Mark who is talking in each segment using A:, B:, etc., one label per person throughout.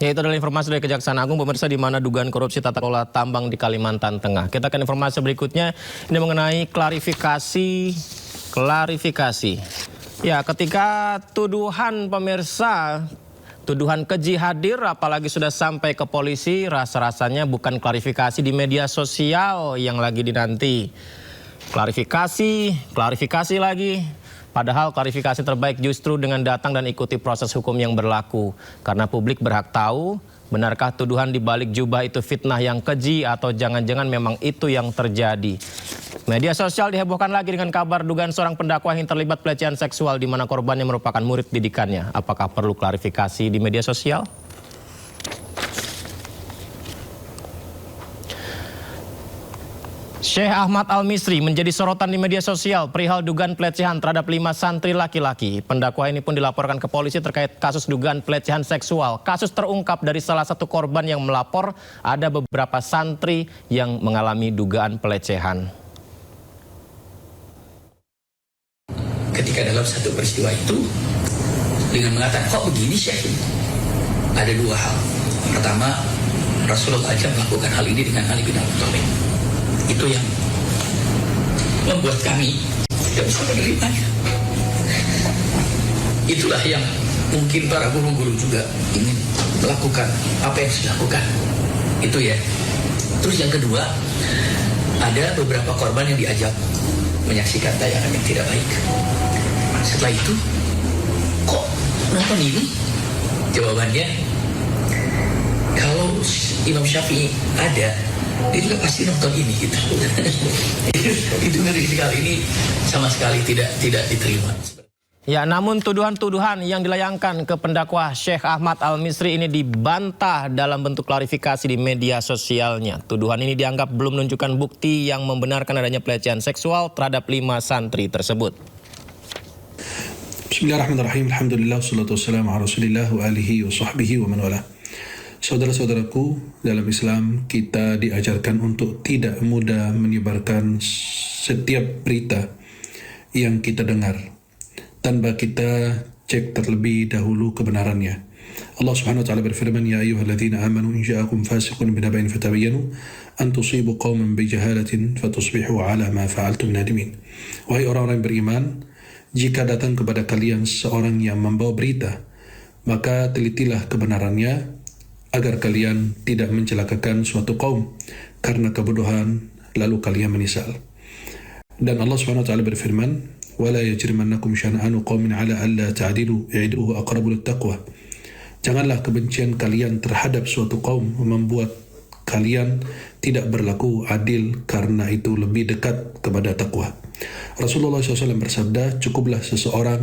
A: Ya, itu adalah informasi dari Kejaksaan Agung, pemirsa, di mana dugaan korupsi tata kelola tambang di Kalimantan Tengah. Kita akan informasi berikutnya, ini mengenai klarifikasi. Ya, ketika tuduhan, pemirsa, tuduhan keji hadir, apalagi sudah sampai ke polisi, rasa-rasanya bukan klarifikasi di media sosial yang lagi dinanti. Klarifikasi lagi. Padahal klarifikasi terbaik justru dengan datang dan ikuti proses hukum yang berlaku. Karena publik berhak tahu, benarkah tuduhan di balik jubah itu fitnah yang keji atau jangan-jangan memang itu yang terjadi. Media sosial dihebohkan lagi dengan kabar dugaan seorang pendakwah yang terlibat pelecehan seksual di mana korbannya merupakan murid didikannya. Apakah perlu klarifikasi di media sosial? Syekh Ahmad Al-Misri menjadi sorotan di media sosial perihal dugaan pelecehan terhadap 5 santri laki-laki. Pendakwah ini pun dilaporkan ke polisi terkait kasus dugaan pelecehan seksual. Kasus terungkap dari salah satu korban yang melapor ada beberapa santri yang mengalami dugaan pelecehan.
B: Ketika dalam satu peristiwa itu dengan mengatakan kok begini Syekh, ada dua hal. Pertama, Rasulullah aja melakukan hal ini dengan Ali bin Abi Thalib. Itu yang membuat kami tidak bisa menerimanya. Itulah yang mungkin para guru-guru juga ingin melakukan apa yang sudah dilakukan. Itu ya. Terus yang kedua, ada beberapa korban yang diajak menyaksikan tayangan yang tidak baik. Setelah itu, kok nonton ini? Jawabannya, kalau Imam Syafi'i ada, dia juga pasti nonton ini gitu. Itu ngeri sekali, ini sama sekali tidak diterima.
A: Ya, namun tuduhan-tuduhan yang dilayangkan ke pendakwah Syekh Ahmad Al-Misri ini dibantah dalam bentuk klarifikasi di media sosialnya. Tuduhan ini dianggap belum menunjukkan bukti yang membenarkan adanya pelecehan seksual terhadap 5 santri tersebut.
C: Bismillahirrahmanirrahim. Alhamdulillah, wassalatu wassalamu ala rasulillah wa alihi wa sahbihi wa man wala. Saudara-saudaraku, dalam Islam kita diajarkan untuk tidak mudah menyebarkan setiap berita yang kita dengar tanpa kita cek terlebih dahulu kebenarannya. Allah Subhanahu wa taala berfirman, ya ayyuhalladzina amanu in ja'akum fasiqun binaba'in fatabayyanu an tusibu qauman bijahalatin fatusbihu ala ma fa'altum nadimin. Wahai orang-orang yang beriman, jika datang kepada kalian seorang yang membawa berita, maka telitilah kebenarannya agar kalian tidak mencelakakan suatu kaum karena kebodohan lalu kalian menyesal. Dan Allah Subhanahu wa taala berfirman, wala yajrimannakum syana'anu qaumin 'ala alla ta'dilu i'dilu aqrabu littaqwa. Janganlah kebencian kalian terhadap suatu kaum membuat kalian tidak berlaku adil karena itu lebih dekat kepada takwa. Rasulullah SAW bersabda, cukuplah seseorang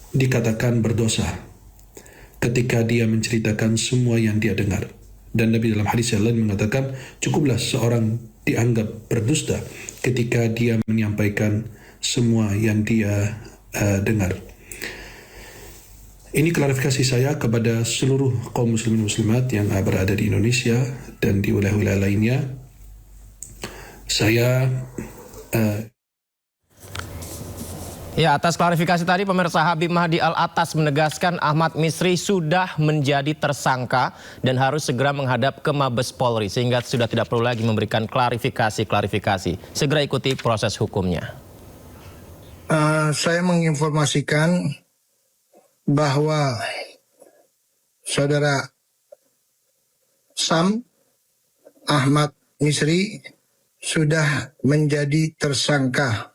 C: dikatakan berdosa ketika dia menceritakan semua yang dia dengar. Dan Nabi dalam hadis yang lain mengatakan, cukuplah seorang dianggap berdusta ketika dia menyampaikan semua yang dia dengar. Ini klarifikasi saya kepada seluruh kaum muslimin muslimat yang berada di Indonesia dan di wilayah-wilayah lainnya. Saya
A: Ya, atas klarifikasi tadi, pemirsa, Habib Mahdi Al-Atas menegaskan Ahmad Misri sudah menjadi tersangka dan harus segera menghadap ke Mabes Polri, sehingga sudah tidak perlu lagi memberikan klarifikasi. Segera ikuti proses hukumnya.
D: Saya menginformasikan bahwa saudara Sam Ahmad Misri sudah menjadi tersangka.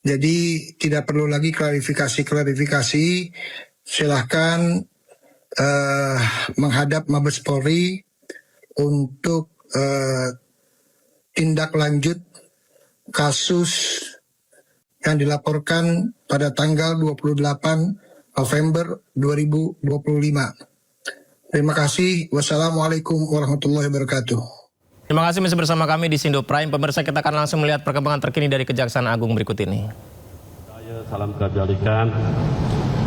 D: Jadi tidak perlu lagi klarifikasi. Silahkan menghadap Mabes Polri untuk tindak lanjut kasus yang dilaporkan pada tanggal 28 November 2025. Terima kasih. Wassalamualaikum warahmatullahi wabarakatuh.
A: Terima kasih masih bersama kami di Sindo Prime. Pemirsa, kita akan langsung melihat perkembangan terkini dari Kejaksaan Agung berikut ini.
E: Salam kebajikan.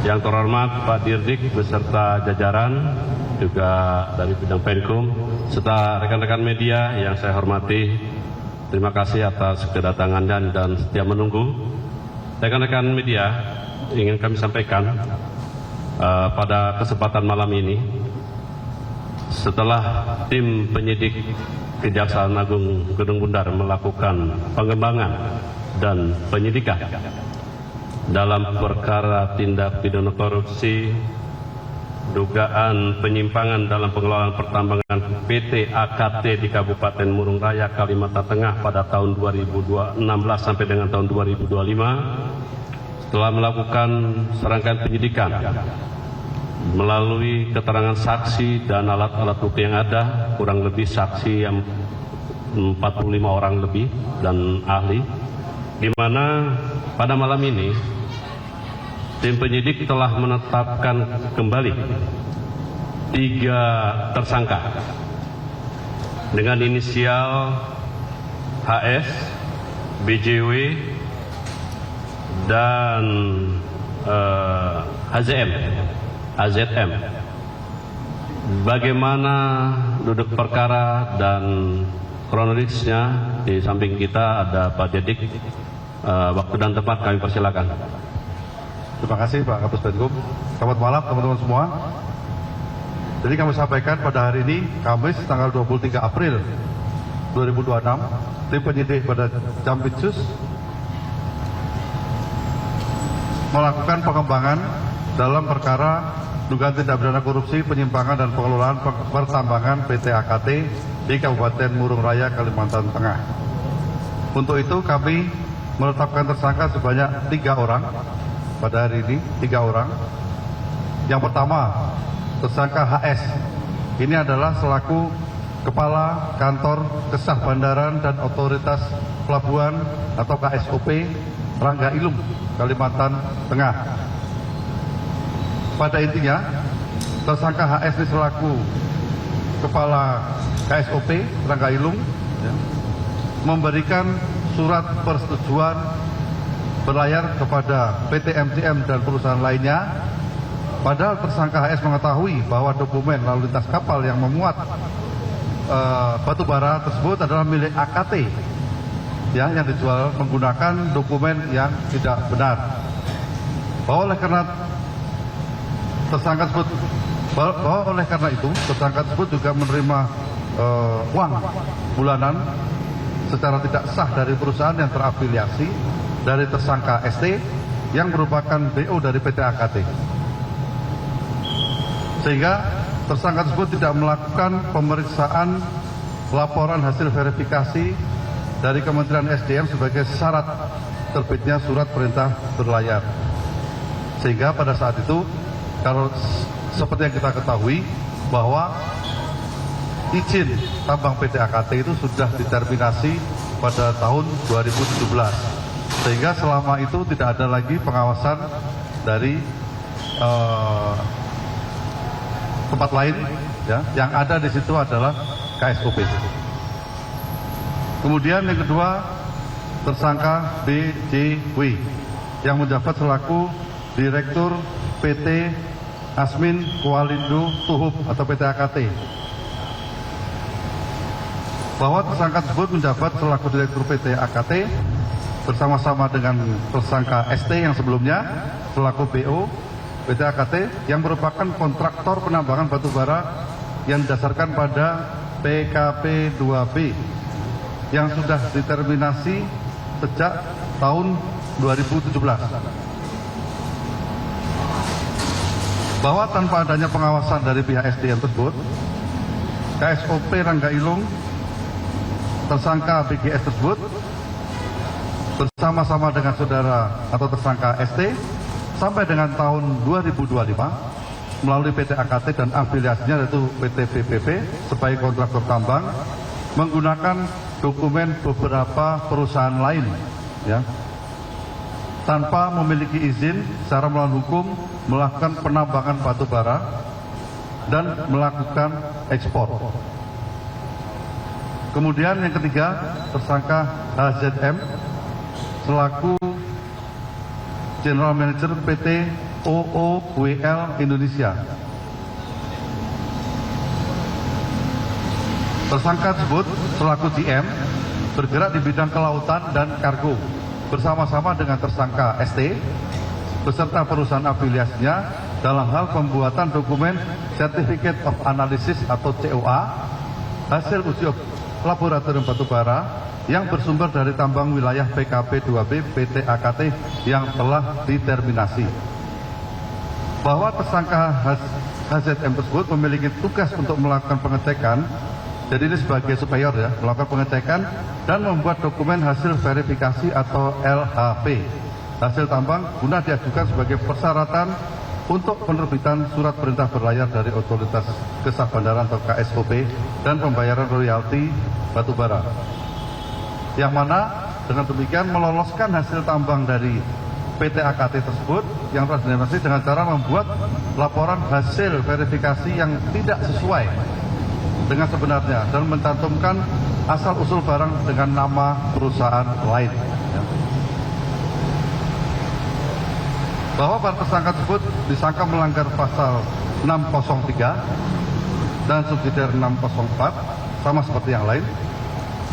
E: Yang terhormat Pak Dirdik beserta jajaran, juga dari bidang Penkum, serta rekan-rekan media yang saya hormati, terima kasih atas kedatangan dan setia menunggu. Rekan-rekan media, ingin kami sampaikan pada kesempatan malam ini, setelah tim penyidik Kejaksaan Agung Gunung Bundar melakukan pengembangan dan penyidikan dalam perkara tindak pidana korupsi, dugaan penyimpangan dalam pengelolaan pertambangan PT AKT di Kabupaten Murung Raya, Kalimantan Tengah pada tahun 2016 sampai dengan tahun 2025, setelah melakukan serangkaian penyidikan melalui keterangan saksi dan alat-alat bukti yang ada, kurang lebih saksi yang 45 orang lebih dan ahli, di mana pada malam ini tim penyidik telah menetapkan kembali 3 tersangka dengan inisial HS, BJW, dan AZM. Bagaimana duduk perkara dan kronologisnya, di samping kita ada Pak Dirdik. Waktu dan tempat kami persilakan.
F: Terima kasih Pak Kapus Penkum. Selamat malam teman-teman semua. Jadi kami sampaikan pada hari ini, Kamis tanggal 23 April 2026, tim penyidik pada Jampitsus melakukan pengembangan dalam perkara dugaan tindak pidana korupsi, penyimpangan dan pengelolaan pertambangan PT AKT di Kabupaten Murung Raya, Kalimantan Tengah. Untuk itu kami menetapkan tersangka sebanyak 3 orang pada hari ini, 3 orang. Yang pertama, tersangka HS. Ini adalah selaku Kepala Kantor Kesah Bandaran dan Otoritas Pelabuhan atau KSOP Rangga Ilung, Kalimantan Tengah. Pada intinya, tersangka HS ini selaku Kepala KSOP Rangga Ilung memberikan surat persetujuan berlayar kepada PT MCM dan perusahaan lainnya, padahal tersangka HS mengetahui bahwa dokumen lalu lintas kapal yang memuat batu bara tersebut adalah milik AKT, ya, yang dijual menggunakan dokumen yang tidak benar. Oleh karena itu tersangka tersebut juga menerima uang bulanan secara tidak sah dari perusahaan yang terafiliasi dari tersangka ST yang merupakan BO dari PT AKT, sehingga tersangka tersebut tidak melakukan pemeriksaan laporan hasil verifikasi dari Kementerian SDM sebagai syarat terbitnya surat perintah berlayar. Sehingga pada saat itu, kalau seperti yang kita ketahui bahwa izin tambang PT AKT itu sudah diterminasi pada tahun 2017, sehingga selama itu tidak ada lagi pengawasan dari tempat lain, ya. Yang ada di situ adalah KSOP. Kemudian yang kedua, tersangka BJW yang menjabat selaku Direktur PT Asmin Kualindo Tuhub atau PT AKT, bahwa tersangka tersebut menjabat selaku Direktur PT AKT bersama-sama dengan tersangka ST yang sebelumnya selaku BO PT AKT yang merupakan kontraktor penambangan batu bara yang didasarkan pada PKP 2B yang sudah diterminasi sejak tahun 2017. Bahwa tanpa adanya pengawasan dari pihak SDM tersebut, KSOP Rangga Ilung, tersangka BGS tersebut, bersama-sama dengan saudara atau tersangka ST, sampai dengan tahun 2025, melalui PT AKT dan afiliasinya yaitu PT PPP sebagai kontraktor tambang, menggunakan dokumen beberapa perusahaan lain, ya, tanpa memiliki izin secara melawan hukum melakukan penambangan batu bara dan melakukan ekspor. Kemudian yang ketiga, tersangka HZM selaku General Manager PT OOWL Indonesia. Tersangka tersebut selaku GM bergerak di bidang kelautan dan kargo bersama-sama dengan tersangka ST beserta perusahaan afiliasinya dalam hal pembuatan dokumen Certificate of Analysis atau COA hasil uji laboratorium batubara yang bersumber dari tambang wilayah PKP 2B PT AKT yang telah diterminasi. Bahwa tersangka HZM tersebut memiliki tugas untuk melakukan pengecekan, jadi ini sebagai superior ya, melakukan pengecekan dan membuat dokumen hasil verifikasi atau LHP hasil tambang guna diajukan sebagai persyaratan untuk penerbitan surat perintah berlayar dari Otoritas Gesah Bandaran atau KSOB dan pembayaran royalti batubara. Yang mana dengan demikian meloloskan hasil tambang dari PT AKT tersebut yang telah diterminasi dengan cara membuat laporan hasil verifikasi yang tidak sesuai dengan sebenarnya dan mencantumkan asal usul barang dengan nama perusahaan lain. Bahwa para tersangka tersebut disangka melanggar pasal 603 dan subsidiar 604 sama seperti yang lain.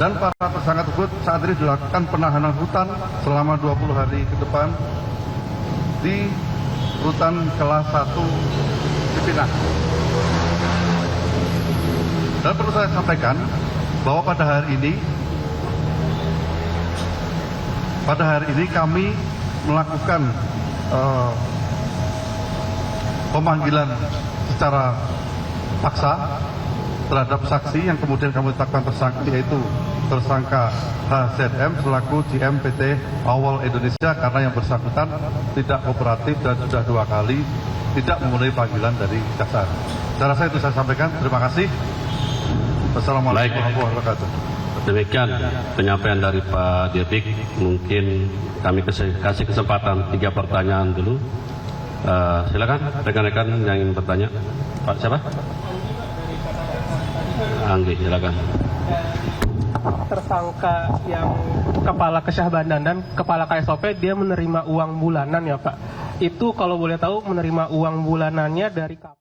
F: Dan para tersangka tersebut saat ini dilakukan penahanan rutan selama 20 hari ke depan di rutan kelas 1 Cipinang. Dan perlu saya sampaikan bahwa pada hari ini kami melakukan pemanggilan secara paksa terhadap saksi yang kemudian kami tetapkan tersangka, yaitu tersangka HZM selaku GM PT Awal Indonesia karena yang bersangkutan tidak kooperatif dan sudah 2 kali tidak memenuhi panggilan dari jaksa. Saya rasa itu saya sampaikan. Terima kasih. Wassalamualaikum warahmatullahi wabarakatuh.
E: Demikian penyampaian dari Pak Dirdik. Mungkin kami kasih kesempatan 3 pertanyaan dulu. Silakan rekan-rekan yang ingin bertanya. Pak siapa? Anggi, silakan.
G: Tersangka yang kepala Kesah Bandaran dan kepala KSOP dia menerima uang bulanan ya Pak. Itu kalau boleh tahu menerima uang bulanannya dari kapan?